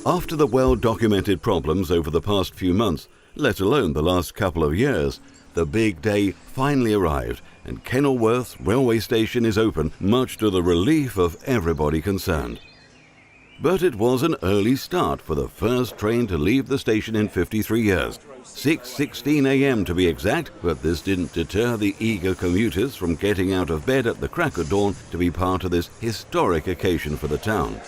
After the well-documented problems over the past few months, let alone the last couple of years, the big day finally arrived and Kenilworth Railway Station is open, much to the relief of everybody concerned. But it was an early start for the first train to leave the station in 53 years. 6:16 a.m. to be exact, but this didn't deter the eager commuters from getting out of bed at the crack of dawn to be part of this historic occasion for the town.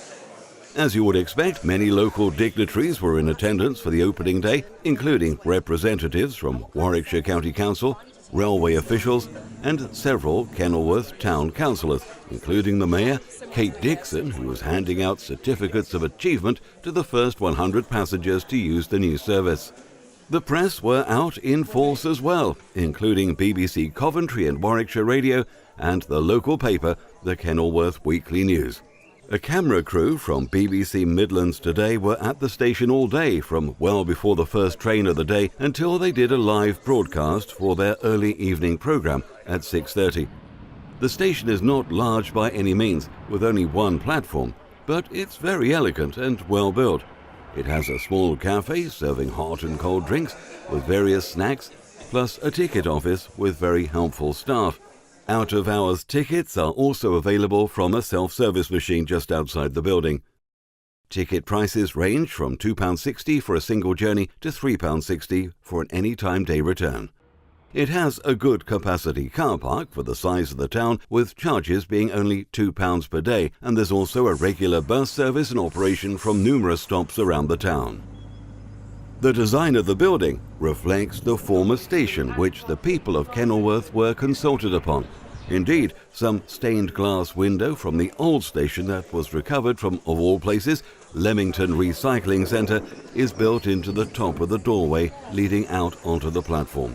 As you would expect, many local dignitaries were in attendance for the opening day, including representatives from Warwickshire County Council, railway officials, and several Kenilworth town councillors, including the Mayor, Kate Dixon, who was handing out certificates of achievement to the first 100 passengers to use the new service. The press were out in force as well, including BBC Coventry and Warwickshire Radio and the local paper, the Kenilworth Weekly News. A camera crew from BBC Midlands Today were at the station all day from well before the first train of the day until they did a live broadcast for their early evening programme at 6:30. The station is not large by any means, with only one platform, but it's very elegant and well built. It has a small cafe serving hot and cold drinks with various snacks, plus a ticket office with very helpful staff. Out-of-hours tickets are also available from a self-service machine just outside the building. Ticket prices range from £2.60 for a single journey to £3.60 for an anytime day return. It has a good capacity car park for the size of the town, with charges being only £2 per day, and there's also a regular bus service in operation from numerous stops around the town. The design of the building reflects the former station which the people of Kenilworth were consulted upon. Indeed, some stained glass window from the old station that was recovered from, of all places, Leamington Recycling Centre is built into the top of the doorway leading out onto the platform.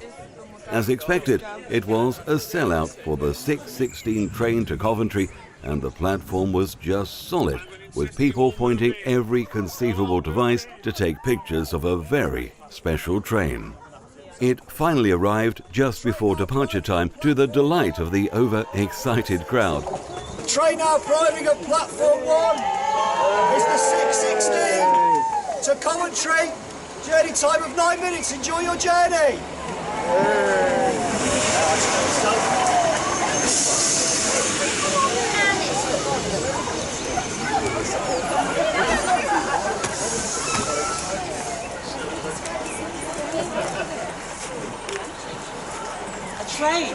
As expected, it was a sellout for the 6:16 train to Coventry, and the platform was just solid, with people pointing every conceivable device to take pictures of a very special train. It finally arrived just before departure time, to the delight of the overexcited crowd. The train now arriving at platform 1 is the 6:16 to Coventry. Journey time of 9 minutes. Enjoy your journey. Train.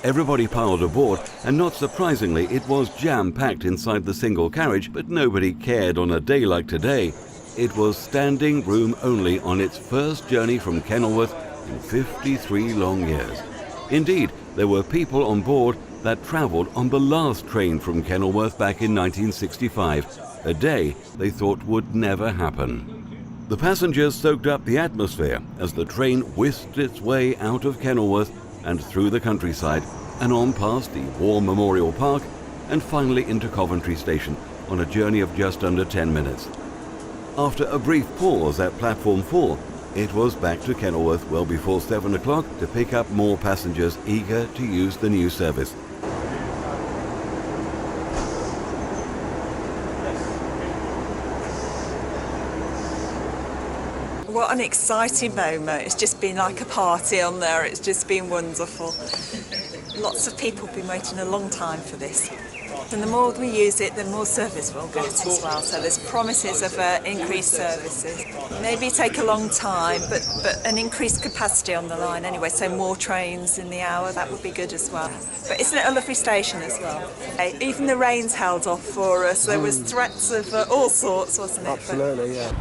Everybody piled aboard, and not surprisingly, it was jam-packed inside the single carriage, but nobody cared on a day like today. It was standing room only on its first journey from Kenilworth in 53 long years. Indeed, there were people on board that travelled on the last train from Kenilworth back in 1965, a day they thought would never happen. The passengers soaked up the atmosphere as the train whisked its way out of Kenilworth and through the countryside and on past the War Memorial Park and finally into Coventry Station on a journey of just under 10 minutes. After a brief pause at platform 4, it was back to Kenilworth well before 7 o'clock to pick up more passengers eager to use the new service. What an exciting moment. It's just been like a party on there. It's just been wonderful. Lots of people have been waiting a long time for this. And the more we use it, the more service we'll get as well. So there's promises of increased services. Maybe take a long time, but an increased capacity on the line anyway. So more trains in the hour, that would be good as well. But isn't it a lovely station as well? Even the rain's held off for us. There was threats of all sorts, wasn't it? Absolutely, yeah.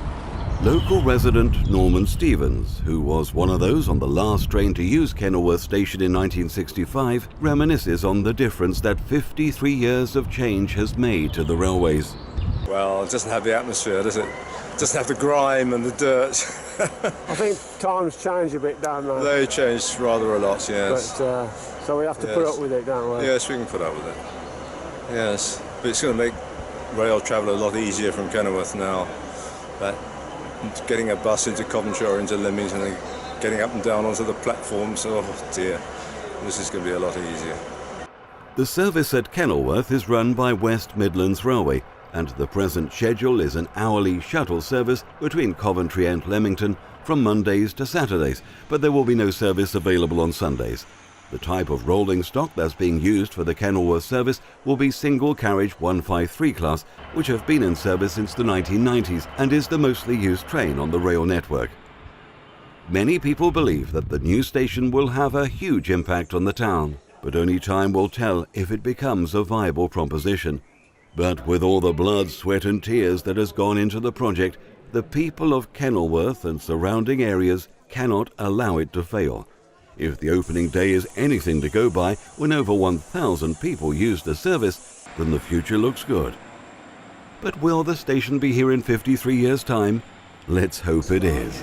Local resident Norman Stevens, who was one of those on the last train to use Kenilworth Station in 1965, reminisces on the difference that 53 years of change has made to the railways. Well, it doesn't have the atmosphere, does it? It doesn't have the grime and the dirt. I think times change a bit, don't they? They changed rather a lot, yes. But, so we have to put up with it, don't we? Yes, we can put up with it. Yes, but it's going to make rail travel a lot easier from Kenilworth now. Getting a bus into Coventry or into Leamington and getting up and down onto the platforms, oh dear, this is going to be a lot easier. The service at Kenilworth is run by West Midlands Railway, and the present schedule is an hourly shuttle service between Coventry and Leamington from Mondays to Saturdays, but there will be no service available on Sundays. The type of rolling stock that's being used for the Kenilworth service will be single carriage 153 class, which have been in service since the 1990s and is the mostly used train on the rail network. Many people believe that the new station will have a huge impact on the town, but only time will tell if it becomes a viable proposition. But with all the blood, sweat and tears that has gone into the project, the people of Kenilworth and surrounding areas cannot allow it to fail. If the opening day is anything to go by, when over 1,000 people use the service, then the future looks good. But will the station be here in 53 years' time? Let's hope it is.